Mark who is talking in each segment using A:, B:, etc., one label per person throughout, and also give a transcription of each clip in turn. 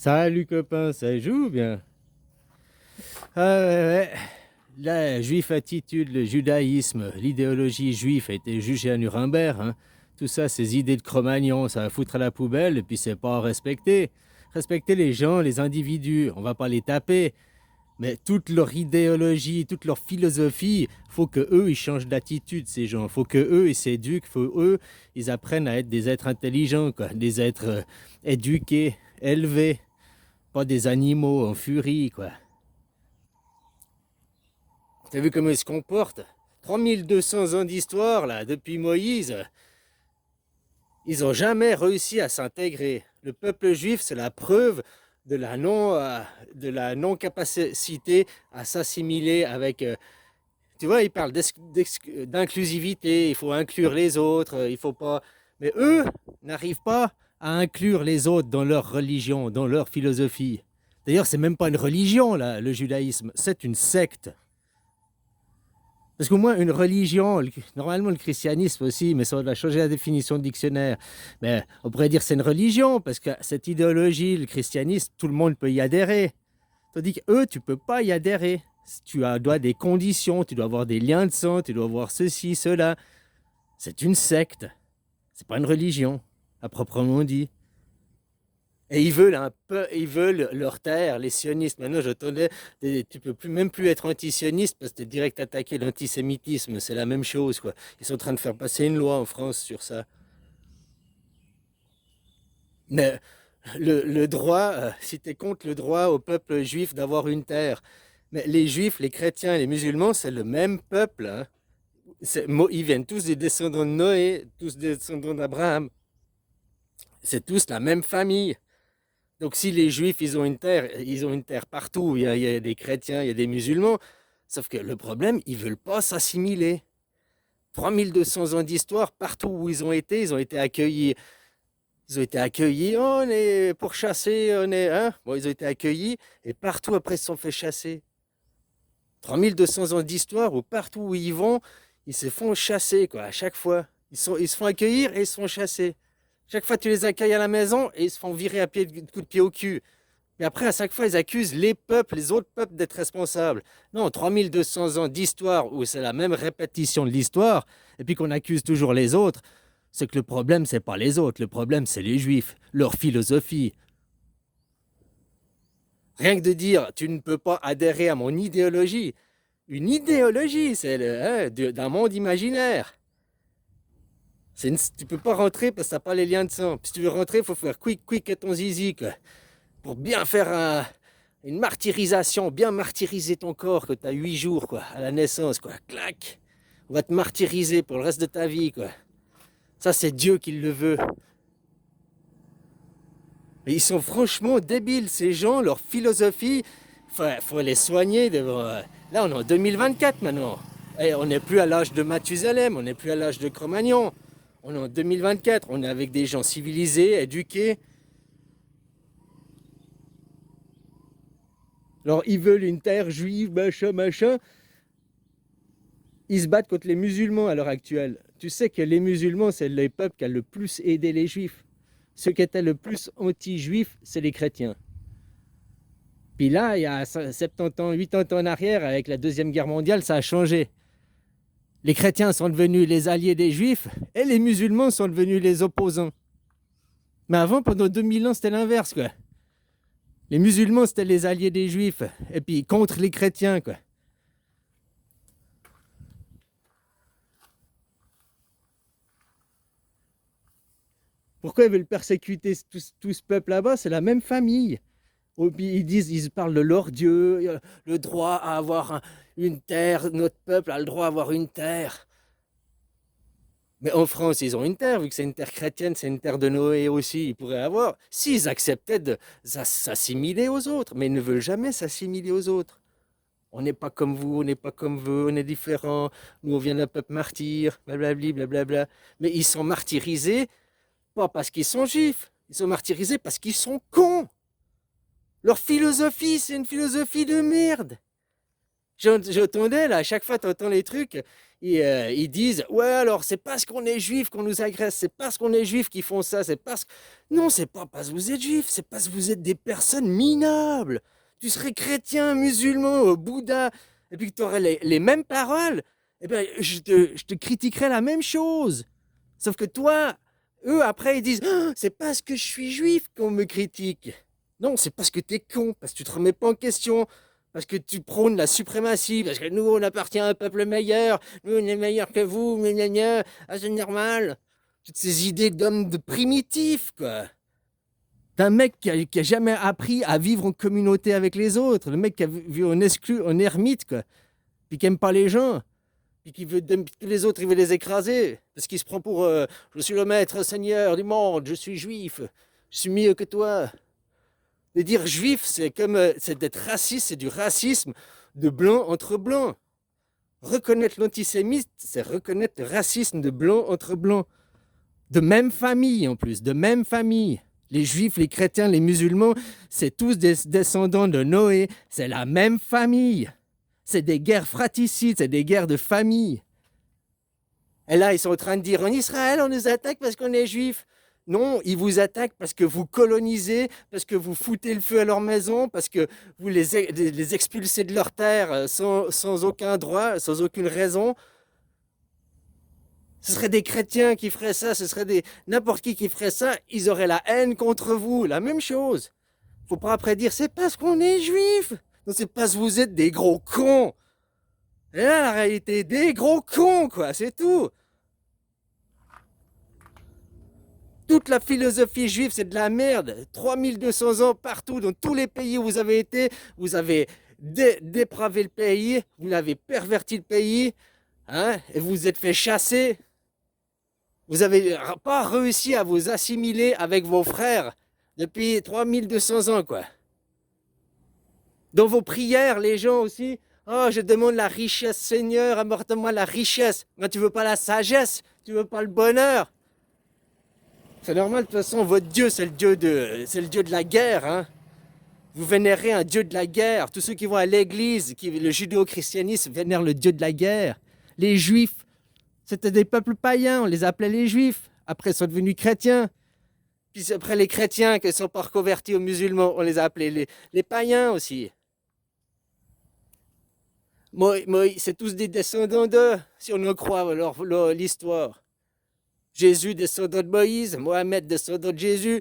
A: Salut copain, ça joue bien. Ah ouais, ouais. La juif attitude, le judaïsme, l'idéologie juive a été jugée à Nuremberg, hein. Tout ça, ces idées de Cro-Magnon, ça va foutre à la poubelle et puis c'est pas respecter. Respecter les gens, les individus, on va pas les taper. Mais toute leur idéologie, toute leur philosophie, faut que eux ils changent d'attitude, ces gens. Faut que eux ils s'éduquent, faut eux ils apprennent à être des êtres intelligents, quoi, des êtres éduqués, élevés, pas des animaux en furie, quoi. T'as vu comment ils se comportent? 3200 ans d'histoire, là, depuis Moïse, ils ont jamais réussi à s'intégrer. Le peuple juif, c'est la preuve de la non-capacité à s'assimiler avec... tu vois, ils parlent d'inclusivité, il faut inclure les autres, il faut pas... Mais eux n'arrivent pas à inclure les autres dans leur religion, dans leur philosophie. D'ailleurs, c'est même pas une religion, là, le judaïsme, c'est une secte. Parce qu'au moins, une religion, normalement le christianisme aussi, mais ça on va changer la définition de dictionnaire. Mais on pourrait dire que c'est une religion, parce que cette idéologie, le christianisme, tout le monde peut y adhérer. Tandis qu'eux, tu ne peux pas y adhérer. Dois des conditions, tu dois avoir des liens de sang, tu dois avoir ceci, cela. C'est une secte. C'est pas une religion, à proprement dit. Et ils veulent leur terre, les sionistes. Maintenant, j'entendais, tu peux même plus être anti-sioniste parce que tu es direct attaqué l'antisémitisme. C'est la même chose, quoi. Ils sont en train de faire passer une loi en France sur ça. Mais le droit, si tu es contre le droit au peuple juif d'avoir une terre, mais les juifs, les chrétiens, les musulmans, c'est le même peuple, hein. Ils viennent tous des descendants de Noé, tous des descendants d'Abraham. C'est tous la même famille. Donc si les juifs, ils ont une terre partout, il y a des chrétiens, il y a des musulmans, sauf que le problème, ils ne veulent pas s'assimiler. 3200 ans d'histoire, partout où ils ont été accueillis. Ils ont été accueillis, oh, on est pourchassés, on est... Hein? Bon, ils ont été accueillis, et partout après, ils se sont fait chasser. 3200 ans d'histoire, où partout où ils vont, ils se font chasser, quoi, à chaque fois. Ils se font accueillir et ils se font chasser. Chaque fois, tu les accueilles à la maison et ils se font virer à coup de pied au cul. Et après, à chaque fois, ils accusent les peuples, les autres peuples d'être responsables. Non, 3200 ans d'histoire où c'est la même répétition de l'histoire, et puis qu'on accuse toujours les autres, c'est que le problème, c'est pas les autres, le problème, c'est les juifs, leur philosophie. Rien que de dire, tu ne peux pas adhérer à mon idéologie. Une idéologie, c'est d'un monde imaginaire. Tu ne peux pas rentrer parce que tu n'as pas les liens de sang. Puis si tu veux rentrer, il faut faire quick à ton zizi, quoi, pour bien faire une martyrisation, bien martyriser ton corps que tu as 8 jours, quoi, à la naissance, quoi. Clac. On va te martyriser pour le reste de ta vie, quoi. Ça, c'est Dieu qui le veut. Mais ils sont franchement débiles, ces gens, leur philosophie. Faut les soigner. Là, on est en 2024 maintenant. Et on n'est plus à l'âge de Mathusalem, on n'est plus à l'âge de Cro-Magnon. On est en 2024, on est avec des gens civilisés, éduqués. Alors, ils veulent une terre juive, machin, machin. Ils se battent contre les musulmans à l'heure actuelle. Tu sais que les musulmans, c'est le peuple qui a le plus aidé les juifs. Ceux qui étaient le plus anti-juifs, c'est les chrétiens. Puis là, il y a 70 ans, 80 ans en arrière, avec la Deuxième Guerre mondiale, ça a changé. Les chrétiens sont devenus les alliés des juifs et les musulmans sont devenus les opposants. Mais avant, pendant 2000 ans, c'était l'inverse, quoi. Les musulmans, c'était les alliés des juifs, et puis contre les chrétiens, quoi. Pourquoi ils veulent persécuter tout ce peuple là-bas? C'est la même famille. Ils parlent de leur Dieu, le droit à avoir une terre, notre peuple a le droit à avoir une terre. Mais en France, ils ont une terre, vu que c'est une terre chrétienne, c'est une terre de Noé aussi, ils pourraient avoir, s'ils acceptaient de s'assimiler aux autres, mais ils ne veulent jamais s'assimiler aux autres. On n'est pas comme vous, on n'est pas comme vous, on est différents, nous on vient d'un peuple martyr, blablabli, blablabla. Mais ils sont martyrisés, pas parce qu'ils sont juifs, ils sont martyrisés parce qu'ils sont cons. Leur philosophie, c'est une philosophie de merde. J'entendais là, à chaque fois tu entends les trucs, ils disent, ouais, alors c'est parce qu'on est juif qu'on nous agresse, c'est parce qu'on est juif qu'ils font ça, c'est parce que... Non, c'est pas parce que vous êtes juif, c'est parce que vous êtes des personnes minables. Tu serais chrétien, musulman, Bouddha, et puis que tu aurais les mêmes paroles, eh ben, je te critiquerais la même chose. Sauf que toi, eux, après, ils disent, ah, c'est parce que je suis juif qu'on me critique. Non, c'est parce que t'es con, parce que tu te remets pas en question, parce que tu prônes la suprématie, parce que nous, on appartient à un peuple meilleur, nous, on est meilleur que vous, mais gna gna, ah, c'est normal. Toutes ces idées d'hommes de primitifs, quoi. D'un mec qui a jamais appris à vivre en communauté avec les autres, le mec qui a vu en ermite, quoi, puis qui aime pas les gens, puis qui veut tous les autres, il veut les écraser, parce qu'il se prend pour je suis le maître seigneur du monde, je suis juif, je suis mieux que toi. De dire juif, c'est comme c'est d'être raciste, c'est du racisme de blanc entre blancs. Reconnaître l'antisémite, c'est reconnaître le racisme de blanc entre blancs. De même famille en plus, de même famille. Les juifs, les chrétiens, les musulmans, c'est tous des descendants de Noé, c'est la même famille. C'est des guerres fratricides, c'est des guerres de famille. Et là, ils sont en train de dire, en Israël, on nous attaque parce qu'on est juifs. Non, ils vous attaquent parce que vous colonisez, parce que vous foutez le feu à leur maison, parce que vous les expulsez de leur terre sans aucun droit, sans aucune raison. Ce seraient des chrétiens qui feraient ça, ce serait n'importe qui ferait ça, ils auraient la haine contre vous, la même chose. Faut pas après dire, c'est parce qu'on est juifs. Non, c'est parce que vous êtes des gros cons. Et là, la réalité, des gros cons, quoi, c'est tout. Toute la philosophie juive, c'est de la merde. 3200 ans partout, dans tous les pays où vous avez été, vous avez dépravé le pays, vous avez perverti le pays, hein, et vous vous êtes fait chasser. Vous n'avez pas réussi à vous assimiler avec vos frères depuis 3200 ans, quoi. Dans vos prières, les gens aussi, oh, je demande la richesse, Seigneur, apporte-moi la richesse. Mais tu veux pas la sagesse, tu veux pas le bonheur. C'est normal, de toute façon, votre Dieu, c'est le Dieu de la guerre, hein. Vous vénérez un Dieu de la guerre. Tous ceux qui vont à l'église, le judéo-christianisme, vénèrent le Dieu de la guerre. Les Juifs, c'était des peuples païens, on les appelait les Juifs. Après, ils sont devenus chrétiens. Puis après, les chrétiens qui ne sont pas reconvertis aux musulmans, on les a appelés les païens aussi. C'est tous des descendants d'eux, si on en croit l'histoire. Jésus, descendant de Moïse, Mohamed, descendant de Jésus.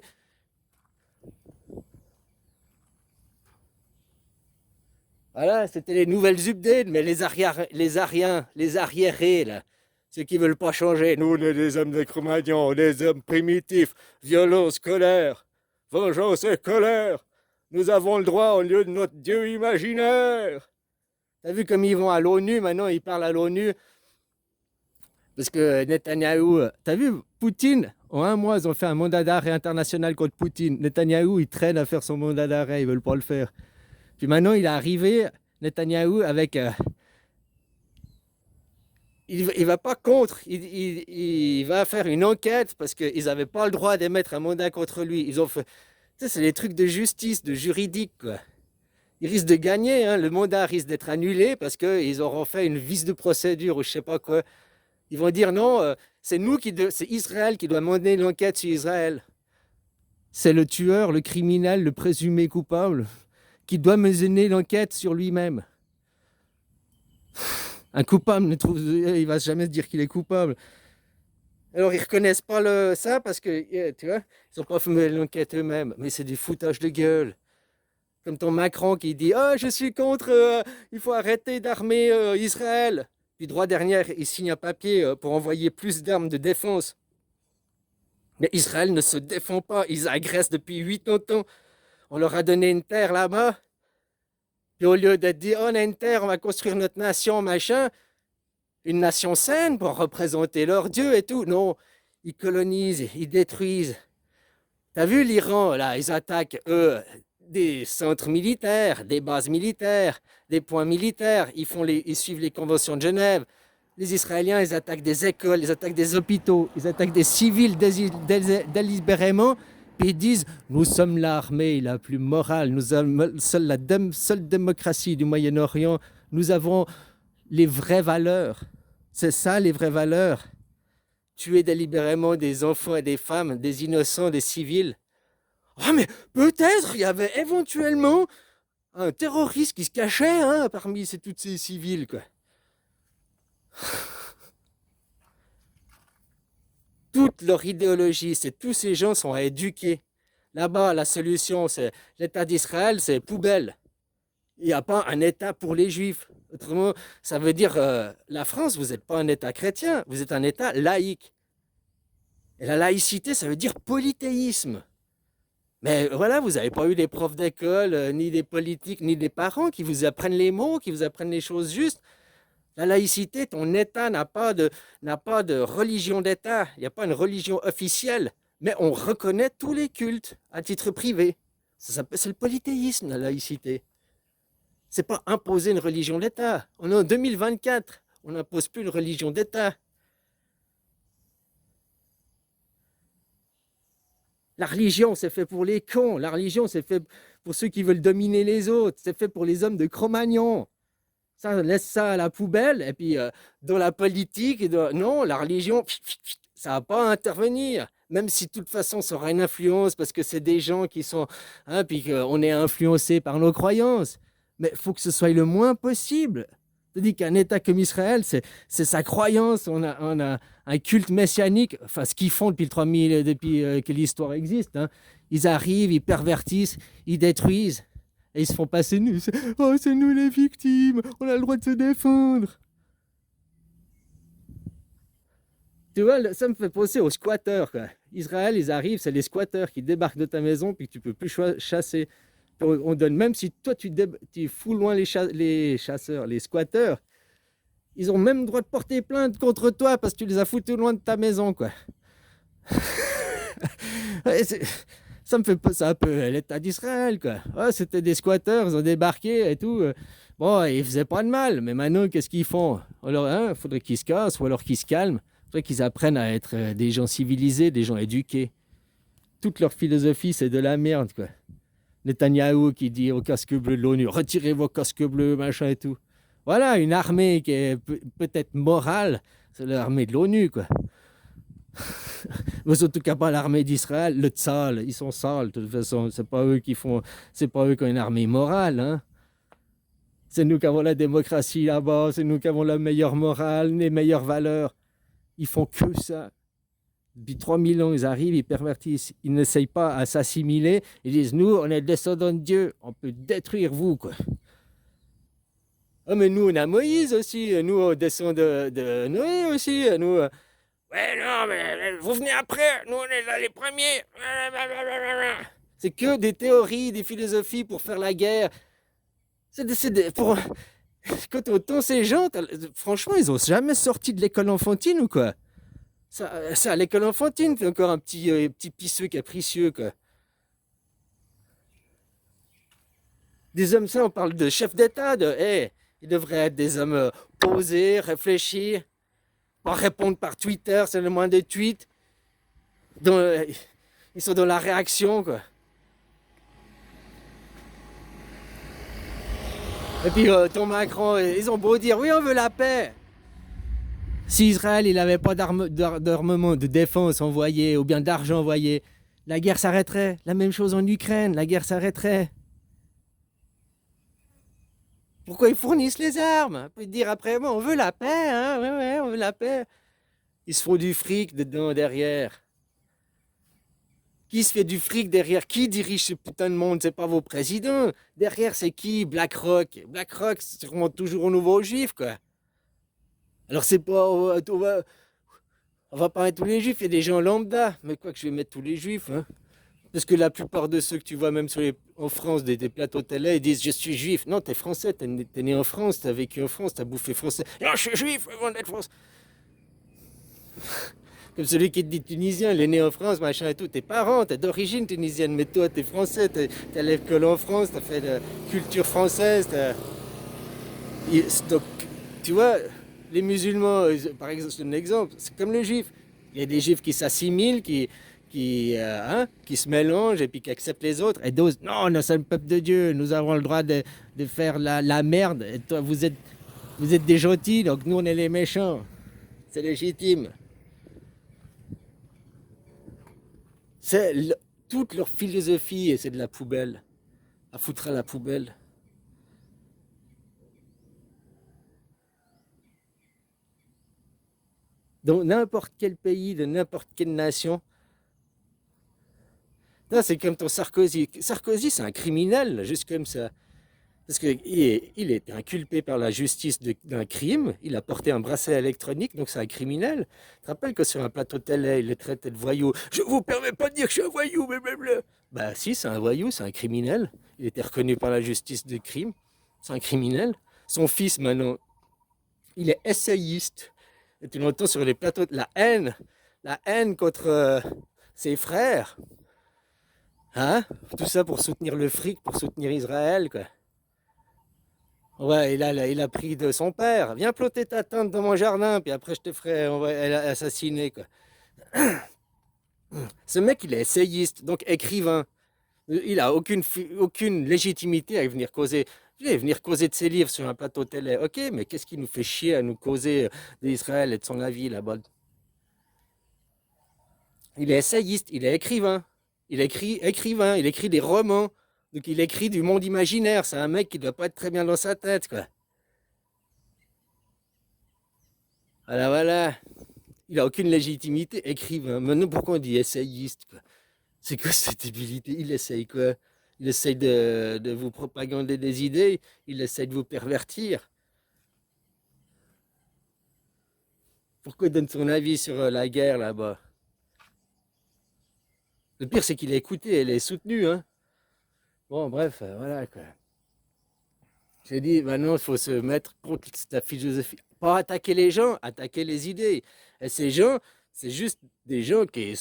A: Voilà, c'était les nouvelles updates, mais les Ariens, les arriérés, là, ceux qui veulent pas changer. Nous, on est des hommes de Cro-Magnon, des hommes primitifs, violence, colère, vengeance et colère. Nous avons le droit au lieu de notre Dieu imaginaire. T'as vu comme ils vont à l'ONU, maintenant ils parlent à l'ONU. Parce que Netanyahou, t'as vu, Poutine, en un mois, ils ont fait un mandat d'arrêt international contre Poutine. Netanyahou, il traîne à faire son mandat d'arrêt, ils veulent pas le faire. Puis maintenant, il est arrivé, Netanyahou, avec... il va pas contre, il va faire une enquête parce qu'ils n'avaient pas le droit d'émettre un mandat contre lui. Ils ont fait... Tu sais, c'est des trucs de justice, de juridique, quoi. Ils risquent de gagner, hein. Le mandat risque d'être annulé parce qu'ils auront fait une vice de procédure ou je sais pas quoi. Ils vont dire non, c'est c'est Israël qui doit mener l'enquête sur Israël. C'est le tueur, le criminel, le présumé coupable qui doit mener l'enquête sur lui-même. Un coupable, il va jamais se dire qu'il est coupable. Alors ils reconnaissent pas ça parce que, tu vois, ils n'ont pas fait l'enquête eux-mêmes. Mais c'est du foutage de gueule. Comme ton Macron qui dit « Ah, je suis contre, il faut arrêter d'armer Israël ». Puis droit dernier, il signe un papier pour envoyer plus d'armes de défense. Mais Israël ne se défend pas, ils agressent depuis 80 ans. On leur a donné une terre là-bas. Puis au lieu de dire, oh, on a une terre, on va construire notre nation, machin, une nation saine pour représenter leur Dieu et tout. Non, ils colonisent, ils détruisent. T'as vu l'Iran, là, ils attaquent, eux, des centres militaires, des bases militaires, des points militaires. Ils suivent les conventions de Genève. Les Israéliens, ils attaquent des écoles, ils attaquent des hôpitaux, ils attaquent des civils délibérément. Puis ils disent, nous sommes l'armée la plus morale, nous sommes seule démocratie du Moyen-Orient, nous avons les vraies valeurs. C'est ça les vraies valeurs. Tuer délibérément des enfants et des femmes, des innocents, des civils. Ah mais peut-être il y avait éventuellement un terroriste qui se cachait hein, parmi toutes ces civils, quoi. Toute leur idéologie, c'est tous ces gens sont à éduquer. Là-bas, la solution, c'est l'État d'Israël, c'est poubelle. Il n'y a pas un État pour les Juifs. Autrement, ça veut dire la France, vous n'êtes pas un État chrétien, vous êtes un État laïque. Et la laïcité, ça veut dire polythéisme. Mais voilà, vous n'avez pas eu des profs d'école, ni des politiques, ni des parents qui vous apprennent les mots, qui vous apprennent les choses justes. La laïcité, ton État n'a pas de religion d'État, il n'y a pas une religion officielle, mais on reconnaît tous les cultes à titre privé. C'est le polythéisme, la laïcité. C'est pas imposer une religion d'État. On est en 2024, on n'impose plus une religion d'État. La religion, c'est fait pour les cons. La religion, c'est fait pour ceux qui veulent dominer les autres. C'est fait pour les hommes de Cro-Magnon. Ça, laisse ça à la poubelle. Et puis, dans la politique, non, la religion, ça ne va pas intervenir. Même si, de toute façon, ça aura une influence parce que c'est des gens qui sont... Hein, puis qu'on est influencé par nos croyances. Mais il faut que ce soit le moins possible. C'est-à-dire qu'un État comme Israël, c'est sa croyance. On a un culte messianique, enfin ce qu'ils font depuis 3000, depuis que l'histoire existe. Hein. Ils arrivent, ils pervertissent, ils détruisent. Et ils se font passer nous. Oh, c'est nous les victimes, on a le droit de se défendre. Tu vois, ça me fait penser aux squatteurs, quoi. Israël, ils arrivent, c'est les squatteurs qui débarquent de ta maison puis que tu peux plus chasser. On donne, même si toi tu fous loin les chasseurs, les squatteurs, ils ont même le droit de porter plainte contre toi parce que tu les as foutus loin de ta maison, quoi. Ça me fait penser un peu à l'État d'Israël, quoi. Ouais, c'était des squatteurs, ils ont débarqué et tout. Bon, ils faisaient pas de mal, mais maintenant, qu'est-ce qu'ils font? Alors, hein, faudrait qu'ils se cassent ou alors qu'ils se calment. Faudrait qu'ils apprennent à être des gens civilisés, des gens éduqués. Toute leur philosophie, c'est de la merde, quoi. Netanyahou qui dit au casque bleu de l'ONU, retirez vos casques bleus, machin et tout. Voilà, une armée qui est peut-être morale, c'est l'armée de l'ONU, quoi. Mais en tout cas pas l'armée d'Israël, le Tzal, ils sont sales, de toute façon, c'est pas eux qui ont une armée morale, hein. C'est nous qui avons la démocratie là-bas, c'est nous qui avons la meilleure morale, les meilleures valeurs. Ils font que ça. Depuis 3000 ans, ils arrivent, ils pervertissent, ils n'essayent pas à s'assimiler. Ils disent, nous, on est descendants de Dieu, on peut détruire vous, quoi. Ah, mais nous, on a Moïse aussi, nous, on descend de Noé aussi, nous. Ouais, non, mais vous venez après, nous, on est là les premiers. C'est que des théories, des philosophies pour faire la guerre. Pour... Quand on entend ces gens, franchement, ils n'ont jamais sorti de l'école enfantine ou quoi? Ça, à l'école enfantine, c'est encore un petit pisseux capricieux, quoi. Des hommes, ça, on parle de chefs d'État, ils devraient être des hommes posés, réfléchis, pas répondre par Twitter, c'est le moins des tweets. Ils sont dans la réaction, quoi. Et puis, ton Macron, ils ont beau dire, oui, on veut la paix. Si Israël il n'avait pas d'armement, de défense envoyé, ou bien d'argent envoyé, la guerre s'arrêterait. La même chose en Ukraine, la guerre s'arrêterait. Pourquoi ils fournissent les armes? On peut dire après, bon, on veut la paix, hein, ouais, on veut la paix. Ils se font du fric dedans, derrière. Qui se fait du fric derrière? Qui dirige ce putain de monde? C'est pas vos présidents. Derrière, c'est qui? BlackRock. BlackRock, c'est sûrement toujours au nouveau juif, quoi. Alors c'est pas... On va pas mettre tous les juifs, il y a des gens lambda. Mais quoi que je vais mettre tous les juifs, hein? Parce que la plupart de ceux que tu vois même en France, des plateaux télé, ils disent « Je suis juif ». Non, t'es français, t'es né en France, t'as vécu en France, t'as bouffé français. « Non, je suis juif, avant d'être français ». Comme celui qui te dit tunisien, il est né en France, machin et tout. Tes parents, t'es d'origine tunisienne, mais toi, t'es français, t'es à l'école en France, t'as fait de culture française. Donc, tu vois, les musulmans, par exemple, c'est un exemple, c'est comme les juifs. Il y a des juifs qui s'assimilent, qui se mélangent et puis qui acceptent les autres. Et d'autres, non, nous sommes le peuple de Dieu, nous avons le droit de faire la merde. Et toi, vous êtes des gentils, donc nous, on est les méchants. C'est légitime. C'est toute leur philosophie et c'est de la poubelle. À foutre à la poubelle. Dans n'importe quel pays, de n'importe quelle nation. Non, c'est comme ton Sarkozy. Sarkozy, c'est un criminel, juste comme ça. Parce qu'il il est inculpé par la justice d'un crime, il a porté un bracelet électronique, donc c'est un criminel. Tu te rappelles que sur un plateau télé, il est traité de voyou. Je vous permets pas de dire que je suis un voyou, blablabla. Bah si, c'est un voyou, c'est un criminel. Il était reconnu par la justice de crime. C'est un criminel. Son fils, maintenant, il est essayiste. Et tu l'entends sur les plateaux, la haine contre ses frères. Hein? Tout ça pour soutenir le fric, pour soutenir Israël, quoi. Ouais, il a pris de son père. Viens ploter ta tente dans mon jardin, puis après je te ferai assassiner, quoi. Ce mec, il est essayiste, donc écrivain. Il a aucune légitimité à venir causer. Venir causer de ses livres sur un plateau télé. Ok, mais qu'est-ce qui nous fait chier à nous causer d'Israël et de son avis là-bas? Il est essayiste, il est écrivain. Il écrit écrivain, il écrit des romans. Donc il écrit du monde imaginaire. C'est un mec qui doit pas être très bien dans sa tête, quoi. Voilà, voilà. Il a aucune légitimité, écrivain. Maintenant, pourquoi on dit essayiste, quoi? C'est quoi cette débilité? Il essaye quoi? Il essaye de vous propagander des idées, il essaye de vous pervertir. Pourquoi il donne son avis sur la guerre là-bas? Le pire, c'est qu'il est écouté, elle est soutenue, hein. Bon, bref, voilà quoi. J'ai dit, maintenant, il faut se mettre contre ta philosophie. Pas attaquer les gens, attaquer les idées. Et ces gens, c'est juste des gens qui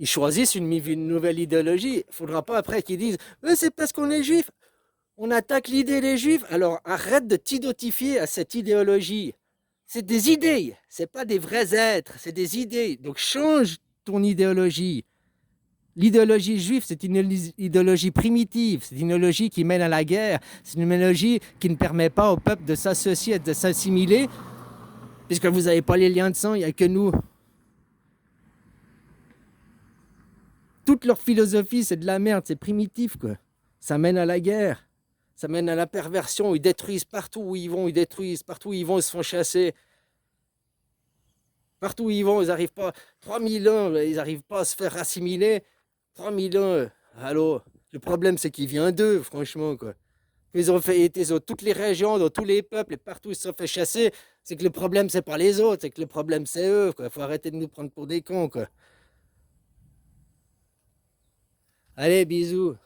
A: ils choisissent une nouvelle idéologie. Il ne faudra pas après qu'ils disent, c'est parce qu'on est juif. On attaque l'idée des juifs, alors arrête de t'identifier à cette idéologie. C'est des idées, c'est pas des vrais êtres, c'est des idées. Donc change ton idéologie. L'idéologie juive, c'est une idéologie primitive, c'est une idéologie qui mène à la guerre, c'est une idéologie qui ne permet pas au peuple de s'associer et de s'assimiler, puisque vous n'avez pas les liens de sang, il n'y a que nous. Toute leur philosophie, c'est de la merde, c'est primitif, quoi. Ça mène à la guerre. Ça mène à la perversion, ils détruisent partout où ils vont, ils détruisent, partout où ils vont, ils se font chasser. Partout où ils vont, ils n'arrivent pas. 3000 ans, ils n'arrivent pas à se faire assimiler. 3000 ans, allô. Le problème, c'est qu'il vient d'eux, franchement, quoi. Ils ont fait été dans toutes les régions, dans tous les peuples, et partout ils se sont fait chasser. C'est que le problème, c'est pas les autres, c'est que le problème, c'est eux, quoi. Faut arrêter de nous prendre pour des cons, quoi. Allez, bisous.